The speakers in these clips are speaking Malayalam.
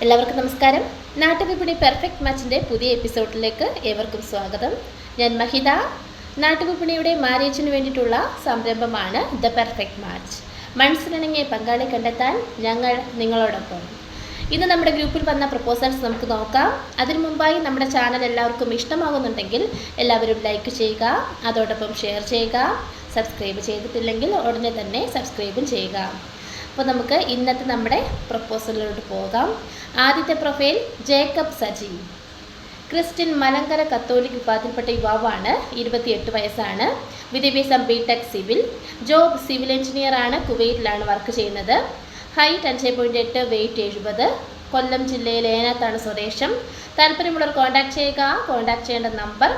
എല്ലാവർക്കും നമസ്കാരം. നാട്ടുവിപണി പെർഫെക്റ്റ് മാച്ചിൻ്റെ പുതിയ എപ്പിസോഡിലേക്ക് ഏവർക്കും സ്വാഗതം. ഞാൻ മഹിത. നാട്ടുവിപണിയുടെ മാരേജിന് വേണ്ടിയിട്ടുള്ള സംരംഭമാണ് ദ പെർഫെക്റ്റ് മാച്ച്. മനസ്സിലിണങ്ങിയ പങ്കാളി കണ്ടെത്താൻ ഞങ്ങൾ നിങ്ങളോടൊപ്പം. ഇന്ന് നമ്മുടെ ഗ്രൂപ്പിൽ വന്ന പ്രപ്പോസൽസ് നമുക്ക് നോക്കാം. അതിനു മുമ്പായി നമ്മുടെ ചാനൽ എല്ലാവർക്കും ഇഷ്ടമാകുന്നുണ്ടെങ്കിൽ എല്ലാവരും ലൈക്ക് ചെയ്യുക, അതോടൊപ്പം ഷെയർ ചെയ്യുക. സബ്സ്ക്രൈബ് ചെയ്തിട്ടില്ലെങ്കിൽ ഉടനെ തന്നെ സബ്സ്ക്രൈബും ചെയ്യുക. അപ്പോൾ നമുക്ക് ഇന്നത്തെ നമ്മുടെ പ്രപ്പോസലിലോട്ട് പോകാം. ആദ്യത്തെ profile Jacob Saji. Christian Malankara Catholic വിഭാഗത്തിൽപ്പെട്ട യുവാവാണ്. 28 വയസ്സാണ്. വിദ്യാഭ്യാസം ബിടെക് സിവിൽ. ജോബ് സിവിൽ എഞ്ചിനീയറാണ്. കുവൈറ്റിലാണ് വർക്ക് ചെയ്യുന്നത്. Height 5.8, weight 70. കൊല്ലം ജില്ലയിലെ ഏനാത്താണ് സ്വദേശം. താല്പര്യമുള്ളവർ കോൺടാക്ട് ചെയ്യുക. കോൺടാക്ട് ചെയ്യേണ്ട നമ്പർ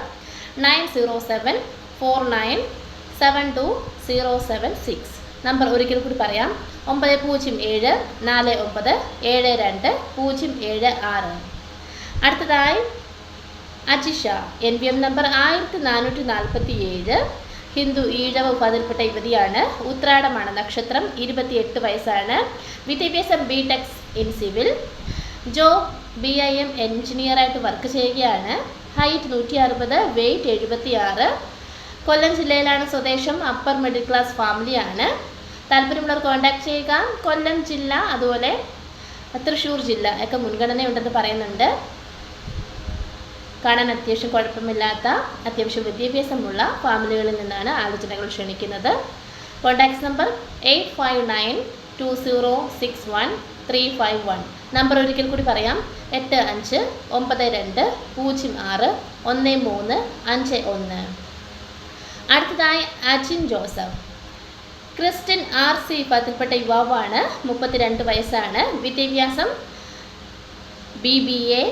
9070497276. നമ്പർ ഒരിക്കൽ കൂടി പറയാം: 9074972076. അടുത്തതായി അജിഷ. NVM number 1447. ഹിന്ദു ഈഴവ വിഭാഗത്തിൽപ്പെട്ട യുവതിയാണ്. ഉത്രാടമാണ് നക്ഷത്രം. 28 വയസ്സാണ്. വിദ്യാഭ്യാസം BTech in civil. Job BIM എഞ്ചിനീയറായിട്ട് വർക്ക് ചെയ്യുകയാണ്. Height 160, weight 76. കൊല്ലം ജില്ലയിലാണ് സ്വദേശം. അപ്പർ മിഡിൽ ക്ലാസ് ഫാമിലിയാണ്. താല്പര്യമുള്ളവർ കോൺടാക്ട് ചെയ്യുക. കൊല്ലം ജില്ല അതുപോലെ തൃശ്ശൂർ ജില്ല ഒക്കെ മുൻഗണനയുണ്ടെന്ന് പറയുന്നുണ്ട്. കാണാൻ അത്യാവശ്യം കുഴപ്പമില്ലാത്ത അത്യാവശ്യം വിദ്യാഭ്യാസമുള്ള ഫാമിലികളിൽ നിന്നാണ് ആലോചനകൾ ക്ഷണിക്കുന്നത്. Contact number 8592061351. നമ്പർ ഒരിക്കൽ കൂടി പറയാം: 8592061351. അടുത്തതായി അജിൻ ജോസഫ്. ക്രിസ്ത്യൻ RC വിഭാഗത്തിൽപ്പെട്ട യുവാവാണ്. 32 വയസ്സാണ്. വിദ്യാഭ്യാസം BBA.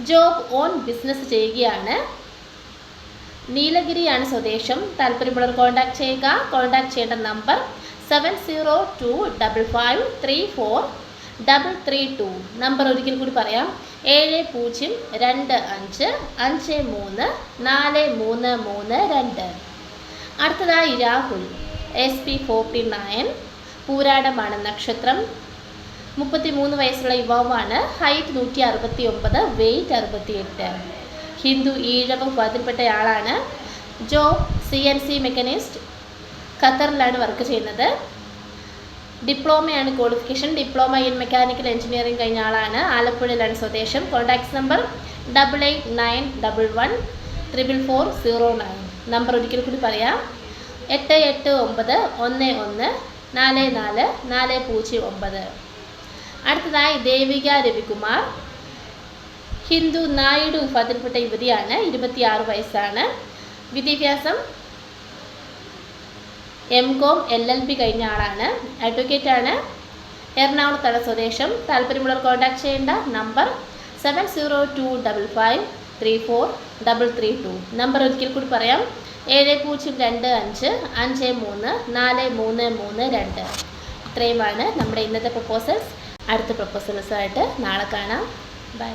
ജോബ് ഓൺ ബിസിനസ് ചെയ്യുകയാണ്. നീലഗിരിയാണ് സ്വദേശം. താല്പര്യമുള്ളവർ കോൺടാക്ട് ചെയ്യുക. കോൺടാക്ട് ചെയ്യേണ്ട നമ്പർ 7024343332. നമ്പർ ഒരിക്കൽ കൂടി പറയാം: 7025534332. അടുത്തതായി രാഹുൽ. SP49. പൂരാടമാണ് നക്ഷത്രം. 33 വയസ്സുള്ള യുവാവാണ്. Height 169, weight 68. ഹിന്ദു ഈഴവ വിഭാഗത്തിൽപ്പെട്ടയാളാണ്. Job CNC machinist. ഖത്തറിലാണ് വർക്ക് ചെയ്യുന്നത്. ഡിപ്ലോമയാണ് qualification. Diploma in mechanical engineering കഴിഞ്ഞ ആളാണ്. ആലപ്പുഴയിലാണ് സ്വദേശം. Contact number 8891444009. നമ്പർ ഒരിക്കൽ കൂടി പറയാം: 8891144409. അടുത്തതായി ദേവിക രവികുമാർ. ഹിന്ദു നായിഡു വിഭാഗത്തിൽപ്പെട്ട യുവതിയാണ്. 26 വയസ്സാണ്. വിദ്യാഭ്യാസം MCom LLB കഴിഞ്ഞ ആളാണ്. അഡ്വക്കേറ്റാണ്. എറണാകുളത്താണ് സ്വദേശം. താല്പര്യമുള്ളവർ കോൺടാക്ട് ചെയ്യേണ്ട നമ്പർ 7022533332. നമ്പർ ഒരിക്കൽ കൂടി പറയാം: 7025534332. ഇത്രയുമാണ് നമ്മുടെ ഇന്നത്തെ പ്രപ്പോസൽസ്. അടുത്ത പ്രപ്പോസൽസുമായിട്ട് നാളെ കാണാം. ബൈ.